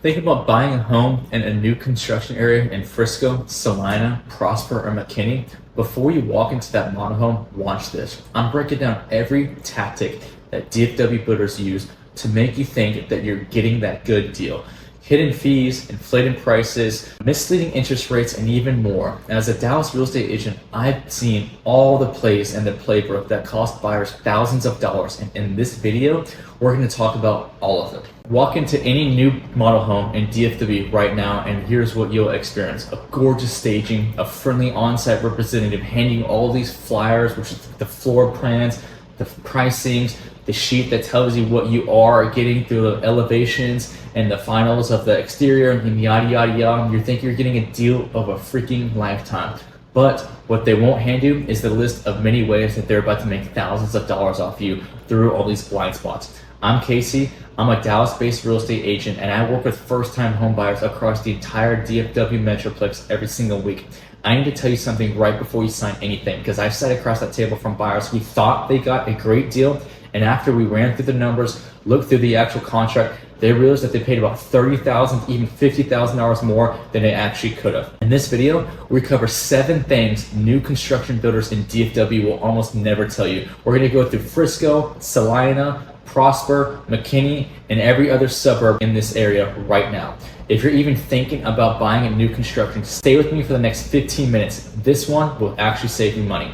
Thinking about buying a home in a new construction area in Frisco, Celina, Prosper, or McKinney? Before you walk into that motorhome, watch this. I'm breaking down every tactic that DFW builders use to make you think that you're getting that good deal. Hidden fees, inflated prices, misleading interest rates, and even more. As a Dallas real estate agent, I've seen all the plays and the playbook that cost buyers thousands of dollars. And in this video, we're going to talk about all of them. Walk into any new model home in DFW right now, and here's what you'll experience. A gorgeous staging, a friendly on-site representative handing you all these flyers, which is the floor plans, the pricings, the sheet that tells you what you are getting through the elevations and the finals of the exterior and yada yada yada. You think you're getting a deal of a freaking lifetime. But what they won't hand you is the list of many ways that they're about to make thousands of dollars off you through all these blind spots. I'm Casey. I'm a Dallas-based real estate agent, and I work with first-time home buyers across the entire DFW Metroplex every single week. I need to tell you something right before you sign anything, because I've sat across that table from buyers who thought they got a great deal, and after we ran through the numbers, looked through the actual contract, they realized that they paid about $30,000, even $50,000 more than they actually could have. In this video, we cover 7 things new construction builders in DFW will almost never tell you. We're gonna go through Frisco, Celina, Prosper, McKinney, and every other suburb in this area right now. If you're even thinking about buying a new construction, stay with me for the next 15 minutes. This one will actually save you money.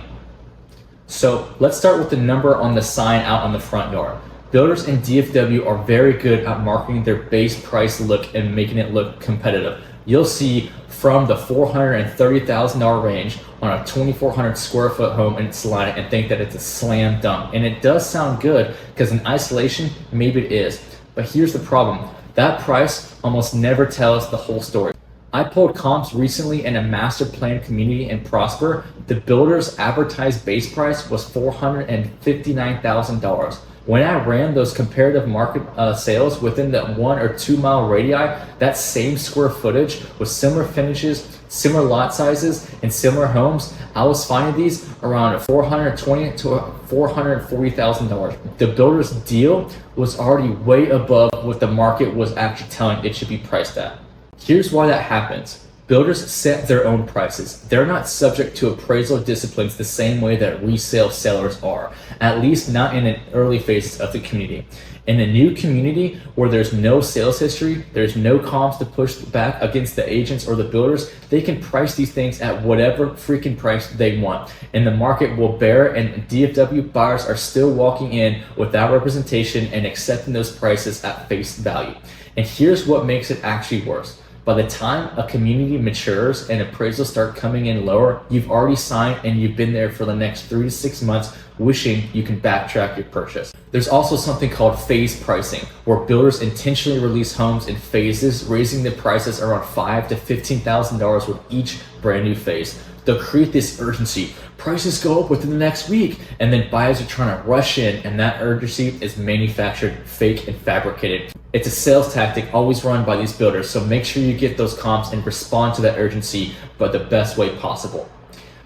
So let's start with the number on the sign out on the front yard. Builders in DFW are very good at marketing their base price look and making it look competitive. You'll see from the $430,000 range on a 2,400 square foot home in Celina and think that it's a slam dunk. And it does sound good because in isolation, maybe it is. But here's the problem. That price almost never tells the whole story. I pulled comps recently in a master plan community in Prosper. The builder's advertised base price was $459,000. When I ran those comparative market sales within the 1 or 2 mile radii, that same square footage with similar finishes, similar lot sizes, and similar homes, I was finding these around $420,000 to $440,000. The builder's deal was already way above what the market was actually telling it should be priced at. Here's why that happens. Builders set their own prices. They're not subject to appraisal disciplines the same way that resale sellers are, at least not in the early phases of the community. In a new community where there's no sales history, there's no comps to push back against the agents or the builders, they can price these things at whatever freaking price they want. And the market will bear, and DFW buyers are still walking in without representation and accepting those prices at face value. And here's what makes it actually worse. By the time a community matures and appraisals start coming in lower, you've already signed and you've been there for the next 3 to 6 months wishing you can backtrack your purchase. There's also something called phase pricing, where builders intentionally release homes in phases, raising the prices around $5,000 to $15,000 with each brand new phase. They'll create this urgency. Prices go up within the next week, and then buyers are trying to rush in, and that urgency is manufactured, fake, and fabricated. It's a sales tactic always run by these builders, so make sure you get those comps and respond to that urgency, but the best way possible.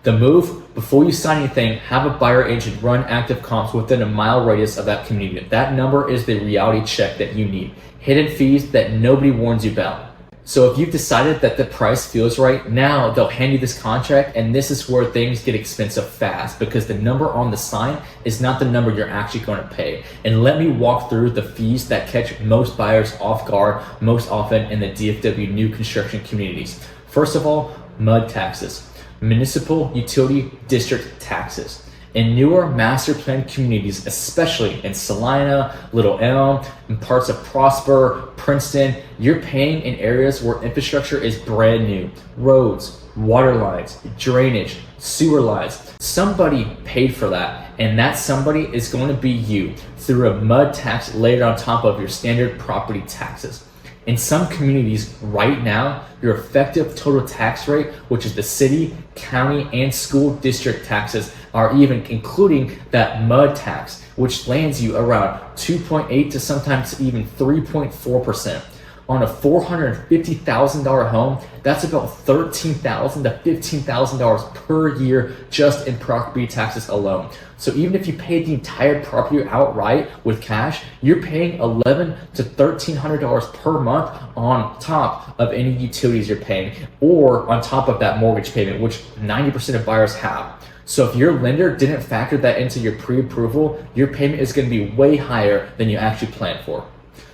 The move, before you sign anything, have a buyer agent run active comps within a mile radius of that community. That number is the reality check that you need. Hidden fees that nobody warns you about. So if you've decided that the price feels right, now they'll hand you this contract, and this is where things get expensive fast, because the number on the sign is not the number you're actually going to pay. And let me walk through the fees that catch most buyers off guard most often in the DFW new construction communities. First of all, MUD taxes, municipal utility district taxes. In newer master plan communities, especially in Celina, Little Elm, and parts of Prosper, Princeton, you're paying in areas where infrastructure is brand new. Roads, water lines, drainage, sewer lines. Somebody paid for that, and that somebody is going to be you through a MUD tax laid on top of your standard property taxes. In some communities right now, your effective total tax rate, which is the city, county, and school district taxes, are even including that MUD tax, which lands you around 2.8 to sometimes even 3.4%. On a $450,000 home, that's about $13,000 to $15,000 per year just in property taxes alone. So even if you pay the entire property outright with cash, you're paying $1,100 to $1,300 per month on top of any utilities you're paying, or on top of that mortgage payment, which 90% of buyers have. So if your lender didn't factor that into your pre-approval, your payment is going to be way higher than you actually planned for.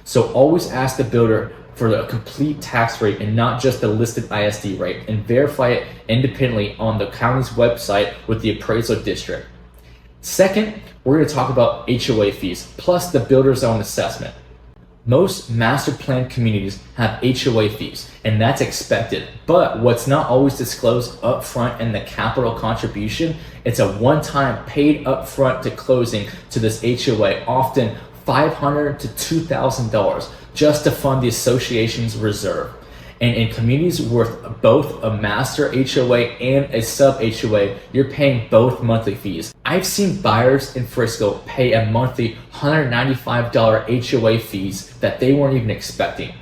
So always ask the builder for the complete tax rate and not just the listed ISD rate, and verify it independently on the county's website with the appraisal district. Second, we're going to talk about HOA fees plus the builder's own assessment. Most master plan communities have HOA fees, and that's expected. But what's not always disclosed upfront in the capital contribution, it's a one-time paid upfront to closing to this HOA, often $500 to $2,000, just to fund the association's reserve. And in communities with both a master HOA and a sub HOA, you're paying both monthly fees. I've seen buyers in Frisco pay a monthly $195 HOA fees that they weren't even expecting.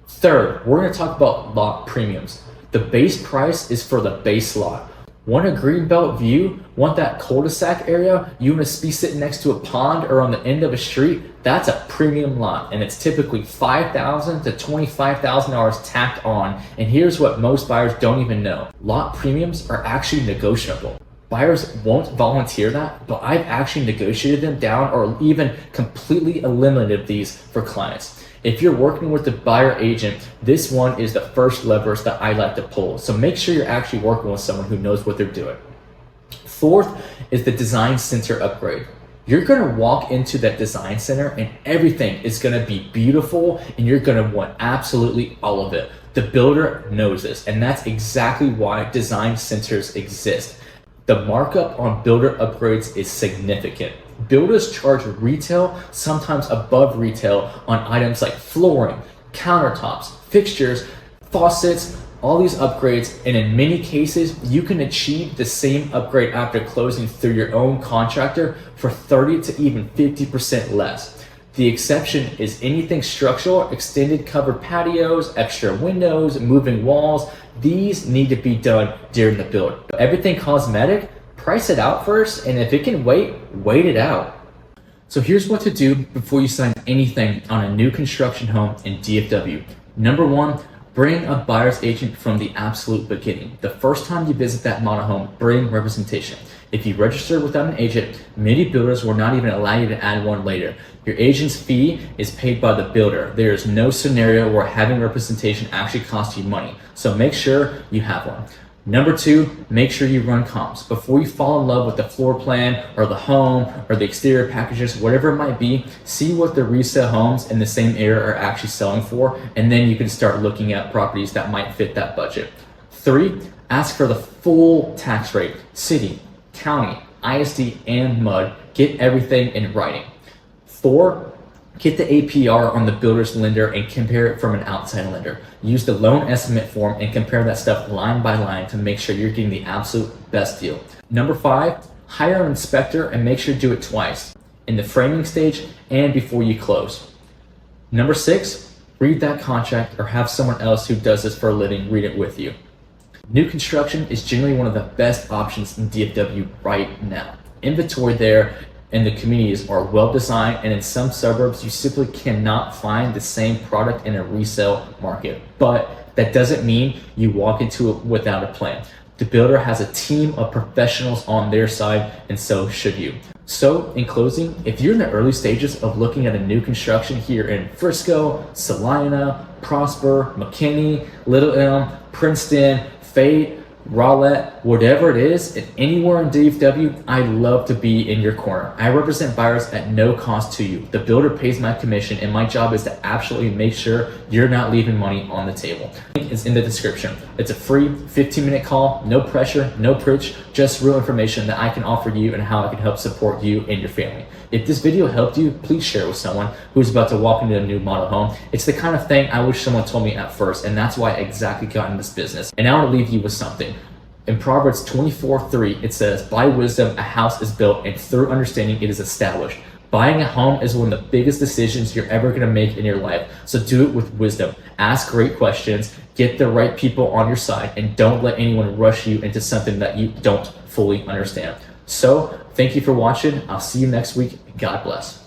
Third, we're going to talk about lot premiums. The base price is for the base lot. Want a greenbelt view? Want that cul-de-sac area? You want to be sitting next to a pond or on the end of a street? That's a premium lot, and it's typically $5,000 to $25,000 tacked on. And here's what most buyers don't even know. Lot premiums are actually negotiable. Buyers won't volunteer that, but I've actually negotiated them down or even completely eliminated these for clients. If you're working with the buyer agent, this one is the first leverage that I like to pull. So make sure you're actually working with someone who knows what they're doing. Fourth is the design center upgrade. You're gonna walk into that design center and everything is gonna be beautiful, and you're gonna want absolutely all of it. The builder knows this, and that's exactly why design centers exist. The markup on builder upgrades is significant. Builders charge retail, sometimes above retail, on items like flooring, countertops, fixtures, faucets, all these upgrades, and in many cases, you can achieve the same upgrade after closing through your own contractor for 30 to even 50% less. The exception is anything structural, extended covered patios, extra windows, moving walls. These need to be done during the build. But everything cosmetic, price it out first, and if it can wait it out. So here's what to do before you sign anything on a new construction home in DFW. Number one, bring a buyer's agent from the absolute beginning. The first time you visit that model home, bring representation. If you register without an agent, many builders will not even allow you to add one later. Your agent's fee is paid by the builder. There is no scenario where having representation actually costs you money. So make sure you have one. Number two, make sure you run comps. Before you fall in love with the floor plan or the home or the exterior packages, whatever it might be, see what the resale homes in the same area are actually selling for, and then you can start looking at properties that might fit that budget. Three, ask for the full tax rate, city, county, ISD, and MUD. Get everything in writing. Four, get the APR on the builder's lender and compare it from an outside lender. Use the loan estimate form and compare that stuff line by line to make sure you're getting the absolute best deal. Number five, hire an inspector and make sure to do it twice, in the framing stage and before you close. Number six, read that contract or have someone else who does this for a living read it with you. New construction is generally one of the best options in DFW right now. Inventory there and the communities are well designed, and in some suburbs you simply cannot find the same product in a resale market. But that doesn't mean you walk into it without a plan. The builder has a team of professionals on their side, and so should you. So in closing, if you're in the early stages of looking at a new construction here in Frisco, Celina, Prosper, McKinney, Little Elm, Princeton, Fayette, Rowlett, whatever it is, and anywhere in DFW, I'd love to be in your corner. I represent buyers at no cost to you. The builder pays my commission, and my job is to absolutely make sure you're not leaving money on the table. Link is in the description. It's a free 15-minute call, no pressure, no preach, just real information that I can offer you and how I can help support you and your family. If this video helped you, please share it with someone who's about to walk into a new model home. It's the kind of thing I wish someone told me at first, and that's why I exactly got in this business. And I want to leave you with something. In Proverbs 24:3, it says, "By wisdom a house is built, and through understanding it is established. Buying a home is one of the biggest decisions you're ever gonna make in your life. So do it with wisdom. Ask great questions, get the right people on your side, and don't let anyone rush you into something that you don't fully understand. So thank you for watching. I'll see you next week. God bless.